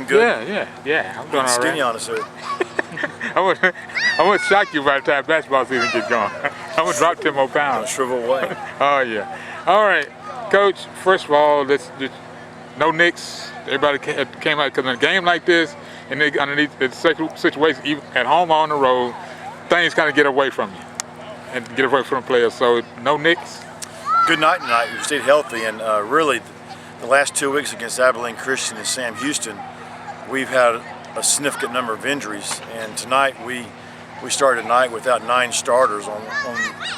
good? Yeah. I'm doing all right. Skinny on us here. I would shock you by the time basketball season gets going. I'm going to drop 10 more pounds. Shrivel away. Oh, yeah. All right, Coach, first of all, no nicks. Everybody came out because in a game like this, and underneath the situation, even at home or on the road, things kind of get away from you and get away from the players. So no nicks. Good night tonight. We stayed healthy, and really the last 2 weeks against Abilene Christian and Sam Houston, we've had a significant number of injuries, and tonight we started tonight without 9 starters on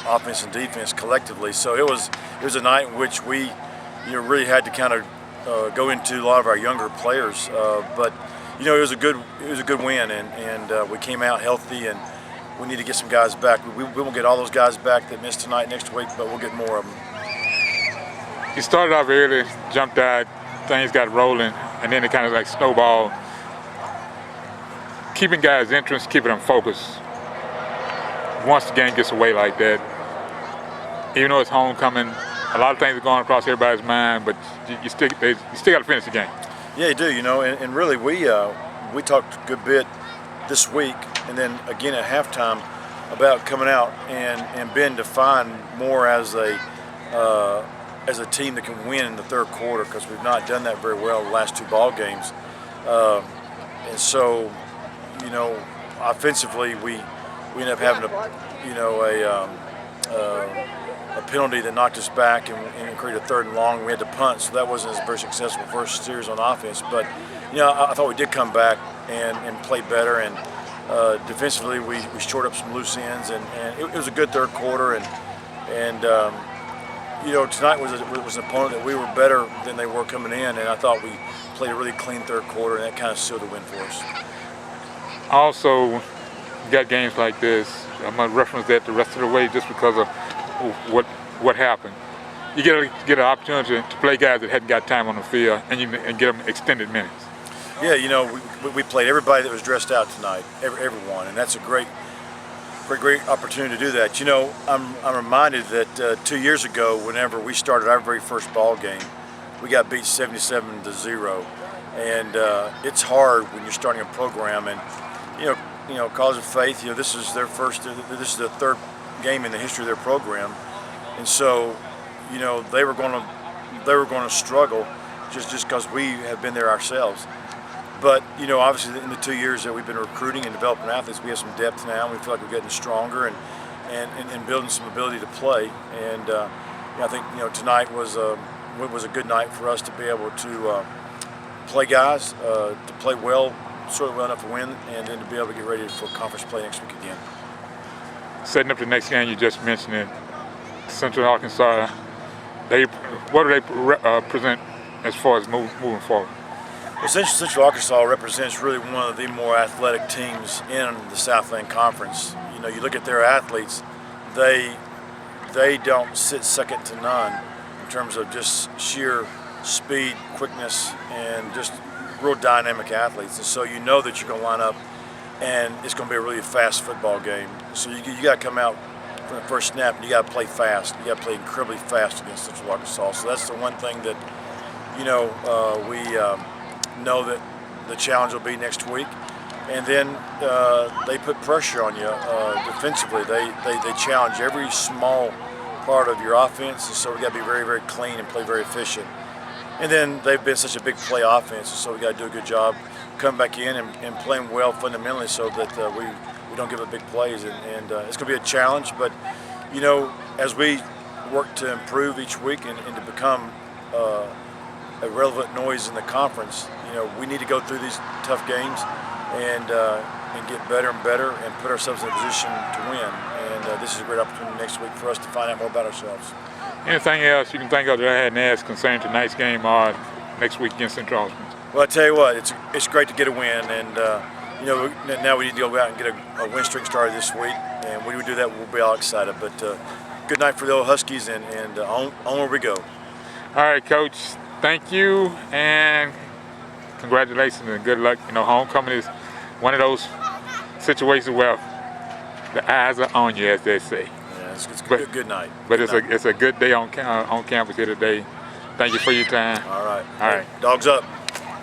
offense and defense collectively. So it was a night in which we really had to kind of go into a lot of our younger players, but it was a good win, and we came out healthy, and we need to get some guys back. We won't get all those guys back that missed tonight next week, but we'll get more of them. You started off early, jumped out, things got rolling, and then it kind of like snowballed. Keeping guys' interest, keeping them focused. Once the game gets away like that, even though it's homecoming, a lot of things are going across everybody's mind, but you still got to finish the game. Yeah, you do. And really we talked a good bit this week, and then again at halftime about coming out and being defined more as a team that can win in the third quarter, because we've not done that very well the last 2 ball games, and so offensively we ended up having a penalty that knocked us back and created a 3rd and long. We had to punt, so that wasn't a very successful first series on offense. But I thought we did come back and play better, and defensively we shored up some loose ends, and it was a good third quarter. And tonight was an opponent that we were better than they were coming in, and I thought we played a really clean third quarter, and that kind of sealed the win for us. Also, you got games like this. I'm going to reference that the rest of the way just because of what happened. You get an opportunity to play guys that hadn't got time on the field and get them extended minutes. Yeah, we played everybody that was dressed out tonight, everyone, and that's a great opportunity to do that. I'm reminded that 2 years ago, whenever we started our very first ball game, we got beat 77-0, and it's hard when you're starting a program, and Cause of Faith, this is their third game in the history of their program, and so they were going to struggle just because we have been there ourselves. But obviously in the 2 years that we've been recruiting and developing athletes, we have some depth now, and we feel like we're getting stronger and building some ability to play. And I think tonight was a good night for us to be able to play guys, to play well, sort of well enough to win, and then to be able to get ready for conference play next week again. Setting up the next game, you just mentioned it, Central Arkansas. What do they present as far as moving forward? Well, Central Arkansas represents really one of the more athletic teams in the Southland Conference. You look at their athletes; they don't sit second to none in terms of just sheer speed, quickness, and just real dynamic athletes. And so that you're going to line up, and it's going to be a really fast football game. So you got to come out from the first snap, and you got to play fast. You got to play incredibly fast against Central Arkansas. So that's the one thing that we know that the challenge will be next week. And then they put pressure on you defensively. They challenge every small part of your offense, and so we got to be very, very clean and play very efficient. And then they've been such a big play offense, so we got to do a good job coming back in and playing well fundamentally, so that we don't give up big plays. And it's going to be a challenge, but as we work to improve each week and to become a relevant noise in the conference, we need to go through these tough games and get better and better and put ourselves in a position to win. And this is a great opportunity next week for us to find out more about ourselves. Anything else you can think of that I hadn't asked concerning tonight's game or next week against Central Arkansas? Well, I tell you what, it's great to get a win, and now we need to go out and get a win streak started this week. And when we do that, we'll be all excited. But good night for the old Huskies, and onward we go. All right, Coach. Thank you, and congratulations and good luck. Homecoming is one of those situations where the eyes are on you, as they say. Yeah, it's a good night. But it's a good day on campus here today. Thank you for your time. All right. All right. Dogs up.